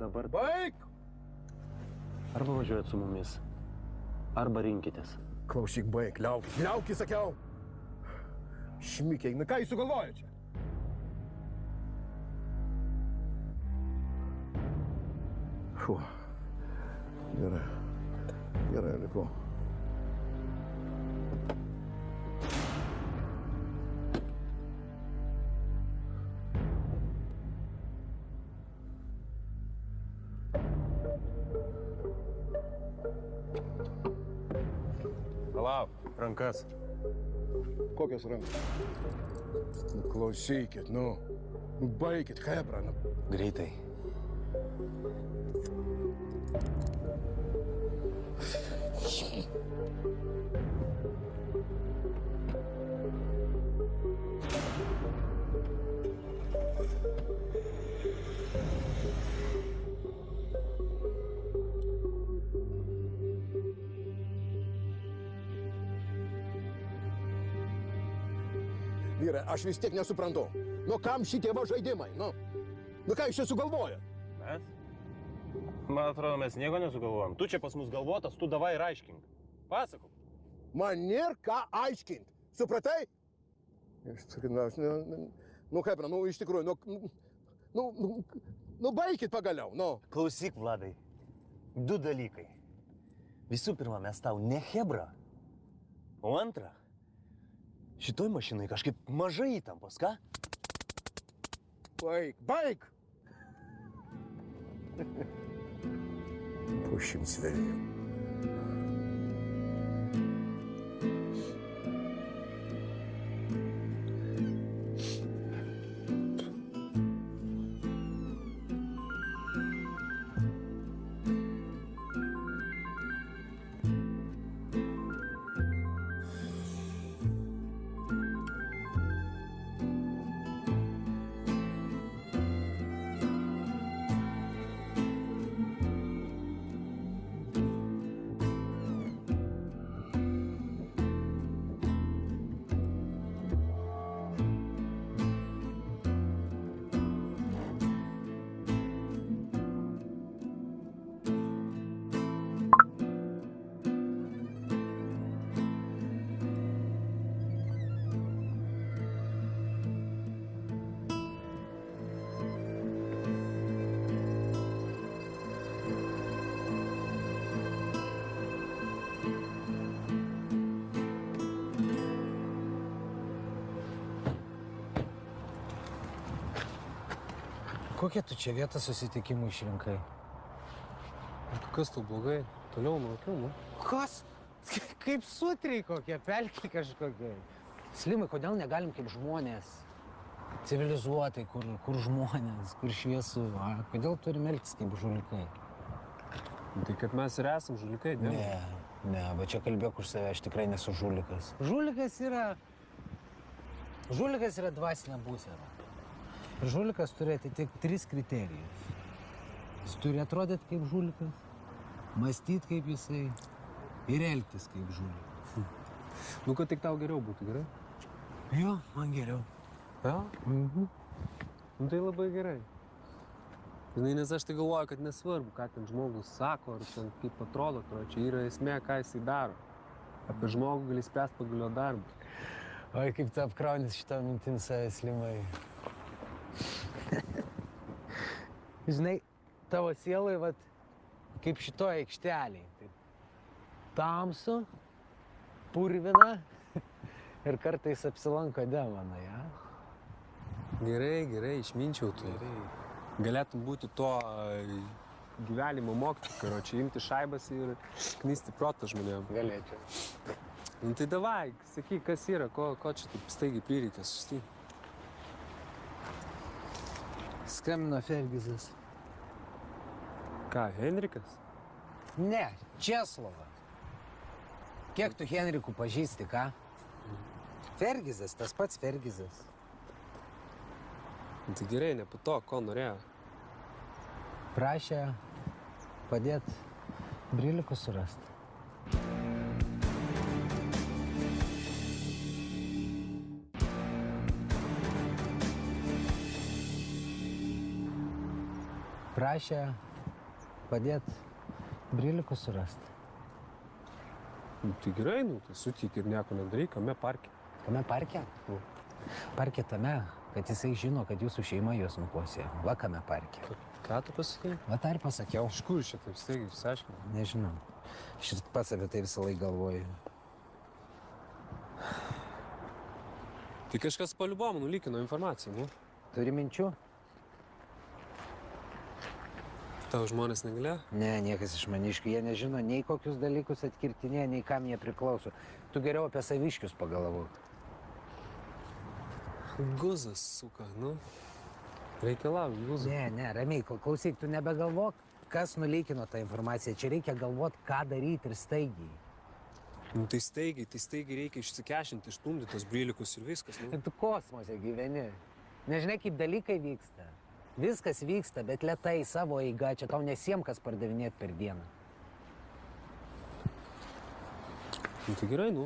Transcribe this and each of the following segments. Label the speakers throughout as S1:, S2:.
S1: dabar...
S2: Baig!
S1: Arba važiuojat su mumis, arba rinkitės.
S2: Klausyk, baig, liaukis, sakiau. Šmikiai, na ką jūs sugalvojo čia? Fu. Gerai, lipu.
S1: Palauk, rankas.
S2: Kokios rankos? Nu, klausykit, nu. Nu, baikit, hebra, nu.
S1: Greitai.
S2: Vyrai, aš vis tiek nesuprantu. Nu, kam šitie va žaidimai, nu? Nu, ką jūs čia sugalvojo?
S1: Mes? Man atrodo, mes nieko nesugalvojom. Tu čia pas mus galvotas, tu davai ir aiškink. Pasakok.
S2: Man nėra ką aiškinti. Supratai? Nu, kaip, nu, iš tikrųjų, nu, baikit pagaliau, nu.
S3: Klausyk, Vladai, 2 dalykai. Visų pirma, mes tau ne hebra. O antra, šitoj mašinai kažkaip mažai įtampos, ką?
S2: Baig! Pušim svelniu.
S4: Kokią tu čia vietą susitikimų išrinkai?
S5: Kas tau blogai? Toliau nuo.
S4: Kas? Kaip sutriai kokie, pelkiai kažkokie. Slimai, kodėl negalim kaip žmonės? Civilizuotai, kur žmonės, kur šviesu. Kodėl turim elgtis kaip žulikai?
S5: Tai kad mes ir esam žulikai, ne?
S4: Ne, va čia kalbėk už save, aš tikrai nesu žulikas. Žulikas yra dvasinė būsena. Žulikas turi atitikti 3 kriterijus. Jis turi atrodyti kaip žulikas, mąstyti kaip jisai ir elgtis kaip žulikas.
S5: Nu, kad tik tau geriau būtų, gerai?
S4: Jo, man geriau.
S5: Ja? Mhm. Nu, tai labai gerai. Žinai, nes aš tai galvoju, kad nesvarbu, ką ten žmogus sako, ar ten kaip atrodo, čia yra esmė, ką jisai daro. Apie žmogų gali spręsti pagal jo darbą.
S4: Oi, kaip tu apkraunis šitą mintim save, Slimai. Žinai, tavo sielai, vat, kaip šitoje aikštelėje. Tamsu, purvina ir kartais apsilanko demonai, ja?
S5: Gerai, išminčiau tu. Galėtum būti to gyvenimo mokytoju, čia imti šaibas ir knisti protą žmonėm.
S4: Galėčiau.
S5: Nu tai davai, sakyk, kas yra, ko čia taip staigiai prireikė susityti.
S4: Skambino Fergizas.
S5: Ką, Henrikas?
S4: Ne, Česlovas. Kiek tu Henrikų pažįsti, ką? Fergizas, tas pats Fergizas.
S5: Tai gerai, ne po to, ko norėjo.
S4: Prašė padėti Brilikus surasti. prašė padėti brilikus surasti.
S5: Nu, tai gerai, nu, tai sutik ir nieko nedaryk, kame parke.
S4: Kame parke? Parke tame, kad jisai žino, kad jūsų šeima juos nukosė. Va kame parke.
S5: Ką tu pasakai?
S4: Va tą ir pasakiau.
S5: Iš kur čia taip staigiai išsiaiškinai?
S4: Nežinau. Šis pats apie tai visą laiką galvoju.
S5: Tai kažkas paliubom nulikino informaciją, nu.
S4: Turi minčių?
S5: Tavo žmonės negalėjo?
S4: Ne, niekas iš maniškių. Jie nežino nei kokius dalykus atkirtinė, nei kam jie priklauso. Tu geriau apie saviškius pagalvok.
S5: Guzas, suka, nu. Reikia laukti, guzas.
S4: Ne, ramiai, klausyk, tu nebegalvok, kas nuleikino tą informaciją. Čia reikia galvoti, ką daryti ir staigiai.
S5: Nu, tai staigiai reikia išsikešinti, ištumdyti tos brilikus ir viskas, nu.
S4: Tu kosmose gyveni. Nežinai, kaip dalykai vyksta. Viskas vyksta, bet lėtai savo eiga. Čia tau nesiem kas pardavinėti per dieną.
S5: Nu, tai gerai, nu.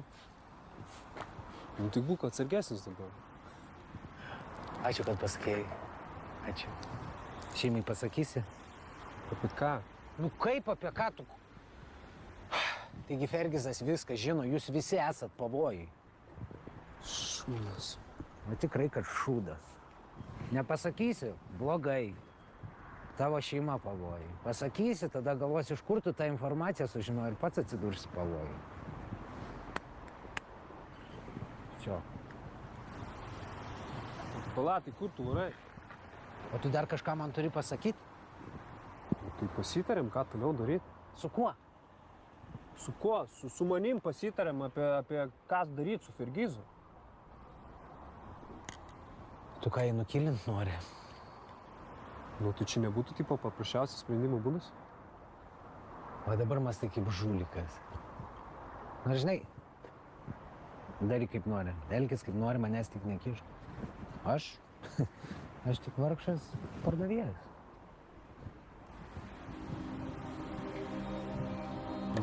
S5: Nu, tai būk atsargesnis dabar.
S4: Ačiū, kad pasakėjai. Ačiū. Šeimai pasakysi?
S5: Apie ką?
S4: Nu kaip apie ką tu? Taigi Fergizas viską žino, jūs visi esat pavojai.
S5: Šūdas.
S4: O tikrai, kad šūdas. Nepasakysi? Blogai. Tavo šeima pavojai. Pasakysi, tada galvosi, iš kur tu tą informaciją sužinoji ir pats atsidursi pavojai. Čia.
S5: Palatai, kur tu varai?
S4: O tu dar kažką man turi pasakyti?
S5: Nu, tai pasitarėm, ką toliau daryti.
S4: Su kuo?
S5: Su kuo? Su manim pasitarėm apie ką daryti su Fergizu.
S4: Tu ką jį nukilint nori?
S5: Nu, tai čia nebūtų tipo paprasčiausias sprendimo būdas?
S4: O dabar mąstai kaip žulikas. Na, žinai, daryk kaip nori. Elkis kaip nori, manęs tik nekišk. Aš tik vargšas pardavėjas.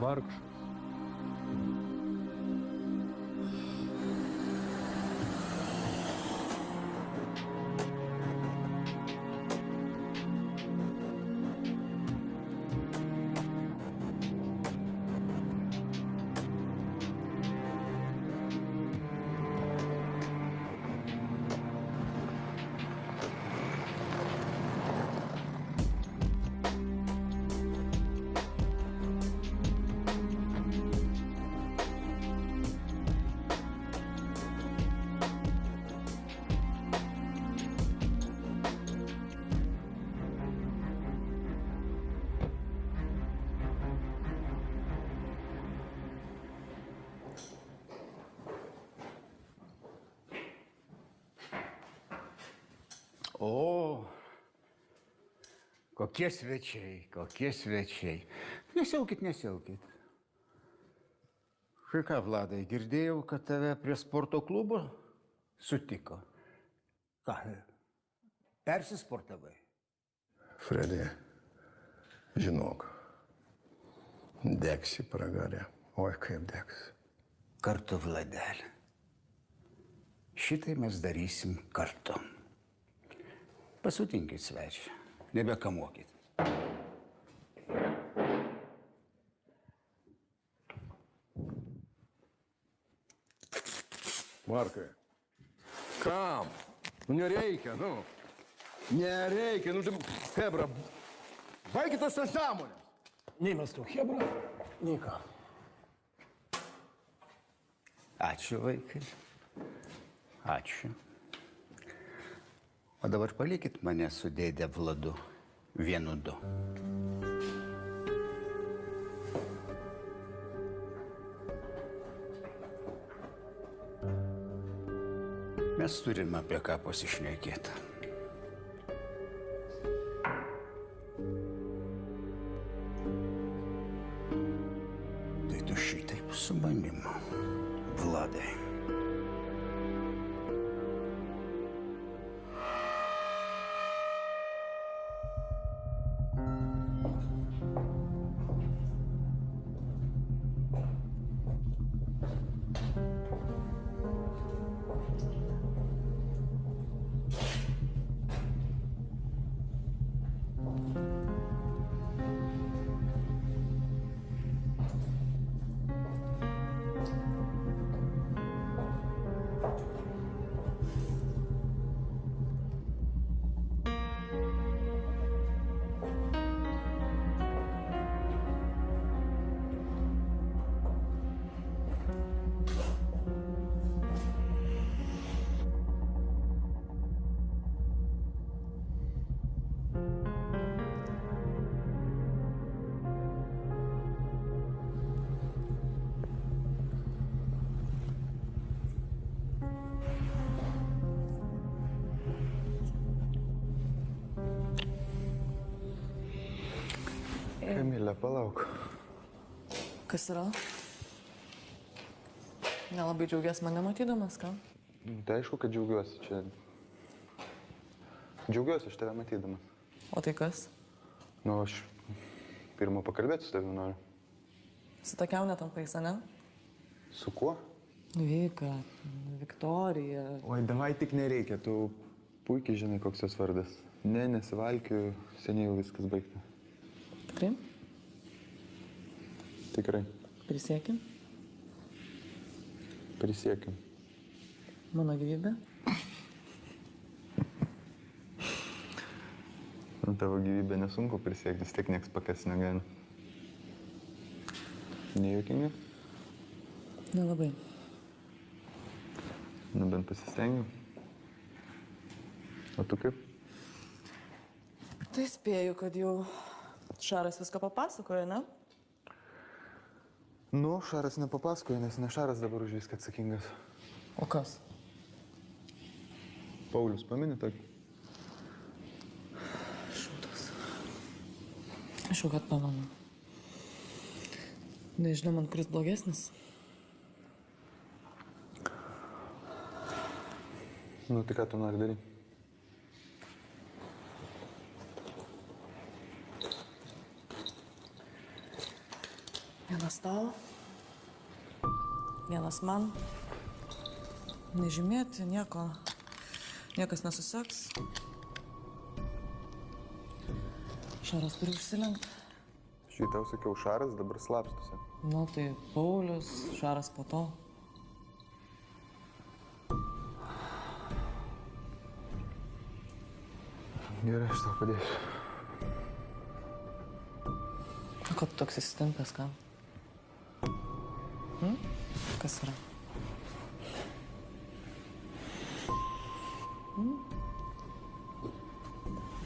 S5: Vargšas.
S6: O, kokie svečiai, kokie svečiai. Nesiaukit, nesiaukit. Štai ką, Vladai, girdėjau, kad tave prie sporto klubo sutiko. Ką, persisportavai?
S2: Fredi, žinok, degsi pragarė. Oi, kaip degs.
S6: Kartu, Vladelė. Šitai mes darysim kartu. Pasutinkit svečią, nebekamuokit.
S2: Markai, kam? Nu nereikia, nu. Nereikia, nu tai, Hebra, baikit tas nesąmonės.
S4: Nei mes tau Hebra, nei ką.
S6: Ačiū, vaikai. Ačiū. O dabar palikit mane su dėde Vladu 1-2. Mes turim apie ką pasišnekėti. Tai tu šitaip su manim, Vladai.
S7: Kamilė, palauk.
S8: Kas yra? Nelabai džiaugiasi mane matydamas, ką?
S7: Tai aišku, kad džiaugiuosi čia. Džiaugiuosi aš tave matydamas.
S8: O tai kas?
S7: Nu, aš pirmą pakalbėti su tavimi noriu.
S8: Su tokiau netampais, ne?
S7: Su kuo?
S8: Vika, Viktorija.
S7: Oi, davai tik nereikia, tu puikiai žinai, koks jos vardas. Ne, nesivalkiu, seniai jau viskas baigta.
S8: Tikrai?
S7: Tikrai.
S8: Prisiekim?
S7: Prisiekim.
S8: Mano gyvybė?
S7: Nu, tavo gyvybę nesunku prisiekti, vis tiek nieks pakęs negali. Nejuokinga?
S8: Nelabai.
S7: Nu, bent pasistengiu. O tu kaip?
S8: Tai spėju, kad jau Šaras viską papasakojo, ne?
S7: Nu, Šaras nepapasakoja, nes ne Šaras dabar už viską atsakingas.
S8: O kas?
S7: Paulius pamini tokį?
S8: Šūdas. Aš jau kad pamenu. Nežinau, man kuris blogesnis.
S7: Nu, tai ką tu nori daryti?
S8: Vienas tau, vienas man. Nežymėti, niekas nesuseks. Šaras turi užsilenkti.
S7: Šį tau sakiau, Šaras dabar slapstosi.
S8: Nu, tai Paulius, Šaras po to.
S7: Gerai, aš tau padėsiu.
S8: O kad tu toks įsitempęs, ką? Kas yra?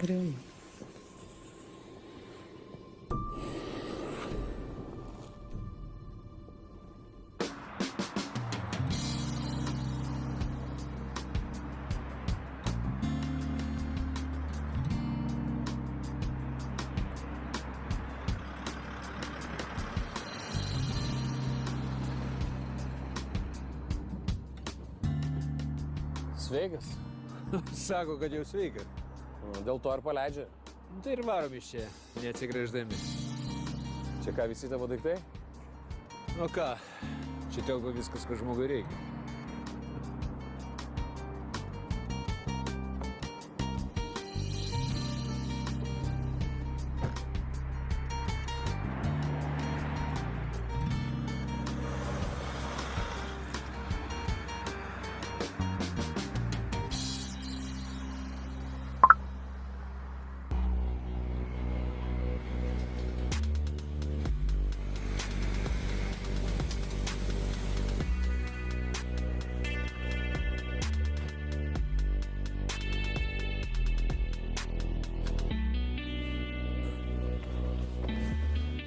S8: Geriau.
S1: Sveikas.
S9: Sako, kad jau sveikas.
S1: Dėl to ar paleidžia?
S9: Tai ir varom iš čia, neatsigręždami.
S1: Čia ką, visi tavo daiktai?
S9: O ką, čia telpa viskas, ko žmogui reikia.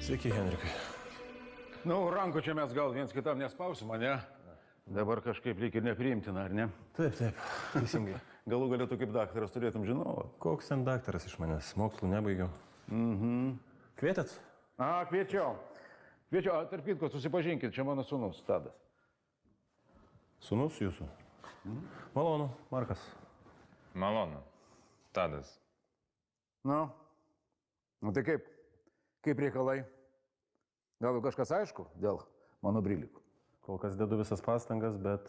S1: Sveiki, Henrikai.
S10: Nu, rankų čia mes gal viens kitam nespausim, ne? Dabar kažkaip lyg ir nepriimtina, ar ne?
S1: Taip, teisingai.
S10: Galų galėtų kaip daktaras turėtum žinau.
S1: Koks ten daktaras iš manęs? Mokslų nebaigiau. Kvietėt?
S10: A, kviečiau. Kviečiau, tarp kitko, susipažinkit, čia mano sūnus, Tadas.
S1: Sūnus jūsų? Malonu, Markas.
S11: Malonu. Tadas.
S10: Nu tai kaip? Kaip reikalai? Gal kažkas aišku dėl mano brylikų?
S1: Kol kas dedu visas pastangas, bet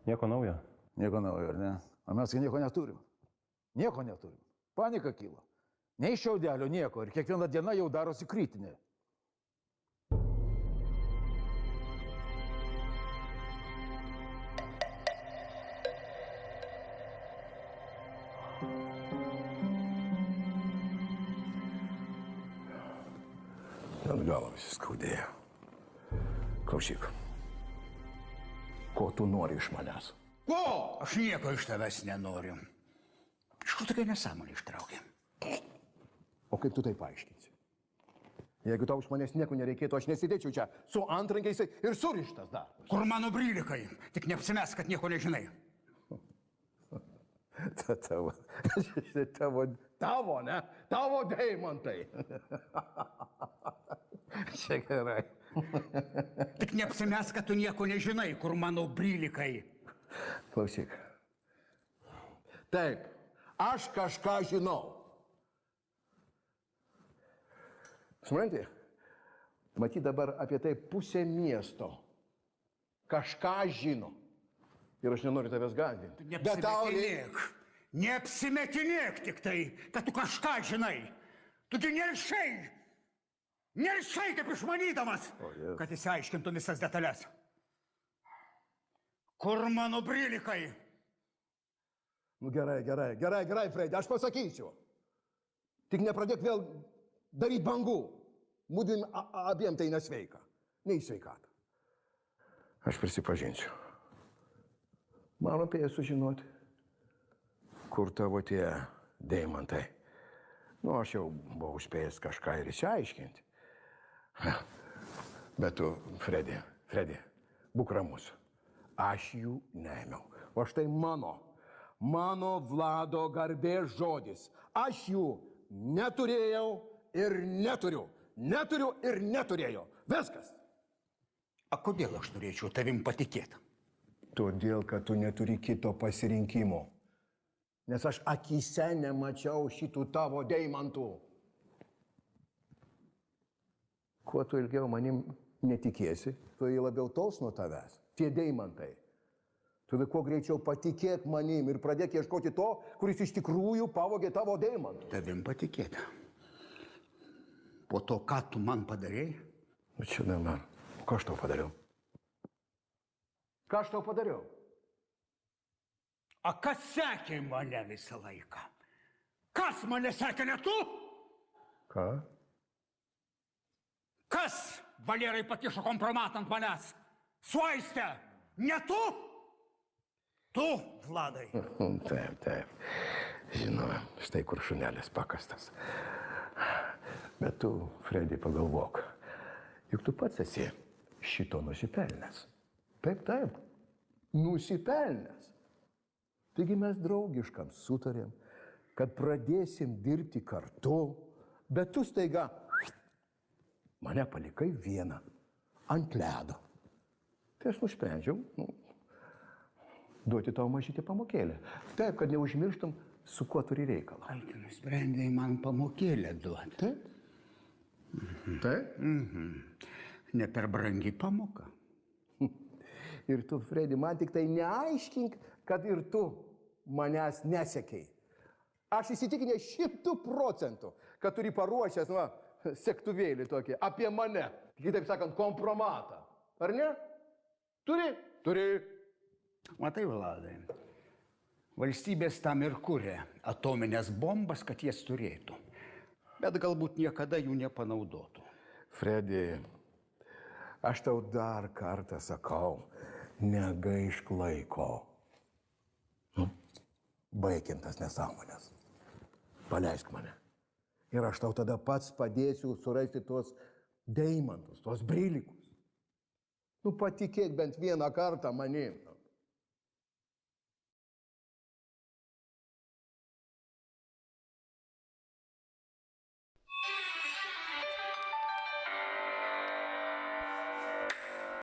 S1: nieko naujo.
S10: Nieko naujo, ar ne? O mes nieko neturim. Nieko neturim. Panika kyla. Nei iš šiaudelio nieko ir kiekviena diena jau darosi kritinė. Ant galo visi skaudėjo. Klausyk. Ko tu nori iš manęs?
S12: Ko? Aš nieko iš tavęs nenoriu. Iš kur tokia nesąmonė ištraukė?
S2: O kaip tu tai paaiškinsi? Jeigu tau iš manęs nieko nereikėtų, aš nesidėčiau čia su antrankiais ir surištas dar.
S12: Kur mano brylikai? Tik neapsimes, kad nieko nežinai.
S2: Tavo, ne? Tavo deimantai. Čia gerai.
S12: Tik neapsimes, kad tu nieko nežinai, kur mano brylikai.
S2: Klausyk. Taip, aš kažką žinau. Supranti? Matyt dabar apie tai pusė miesto. Kažką žino. Ir aš nenoriu tavęs gąsdinti.
S12: Neapsimetinėk. Neapsimetinėk tik tai, kad tu kažką žinai. Tugi neršai. Neršai kaip išmanydamas, kad įsiaiškintų visas detalės. Kur mano brylikai?
S2: Nu gerai, Fredi, aš pasakysiu. Tik nepradėk vėl daryti bangų. Mūdvim abiem tai nesveika. Nei sveikata. Aš prisipažinsiu. Man rūpėjo sužinoti, kur tavo tie deimantai. Nu, aš jau buvau spėjęs kažką ir išsiaiškinti. Bet tu, Fredi, būk ramus. Aš jų neėmiau. O štai mano Vlado garbės žodis. Aš jų neturėjau ir neturiu. Neturiu ir neturėjau. Viskas.
S12: A kodėl aš turėčiau tavim patikėti?
S2: Todėl, kad tu neturi kito pasirinkimo. Nes aš akyse nemačiau šitų tavo deimantų. Kuo tu ilgiau manim netikėsi, tuo jie labiau tols nuo tavęs. Tie deimantai. Tada kuo greičiau patikėk manim ir pradėk ieškoti to, kuris iš tikrųjų pavogė tavo deimantų.
S12: Tavim patikėti. Po to, ką tu man padarėjai?
S2: Nu čia ne man. Ką aš tau padariau? Ką aš tau padariau?
S12: A kas sekė mane visą laiką? Kas mane sekė, ne tu?
S2: Ką?
S12: Kas Valerai pakišo kompromatą ant manęs? Suaistė, ne tu? Tu, Vladai.
S2: Taip. Žinoma, štai kur šunelis pakastas. Bet tu, Fredi, pagalvok. Juk tu pats esi šito nusipelnęs. Taip. Nusipelnęs. Taigi mes draugiškam sutarėm, kad pradėsim dirbti kartu, bet tu staiga mane palikai vieną ant ledo. Tai aš nusprendžiau duoti tau mažytį pamokėlę. Taip, kad neužmirštum, su kuo turi reikalą.
S12: Ai, tu nusprendėjai man pamokėlę duoti.
S2: Taip?
S12: Ne per brangi pamoka.
S2: Ir tu, Fredi, man tik tai neaiškink, kad ir tu manęs nesekei. Aš įsitikinęs 100%, kad turi paruošęs, sektuvėlį tokį, apie mane. Kitaip sakant, kompromatą. Ar ne? Turi? Turi.
S12: Matai, Vladai, valstybės tam ir kuria atominės bombas, kad jas turėtų. Bet galbūt niekada jų nepanaudotų.
S2: Fredi, aš tau dar kartą sakau, negaišk laiko. Baigintas nesąmonės. Paleisk mane. Ir aš tau tada pats padėsiu surasti tuos deimantus, tuos brylikus. Patikėk bent vieną kartą manim.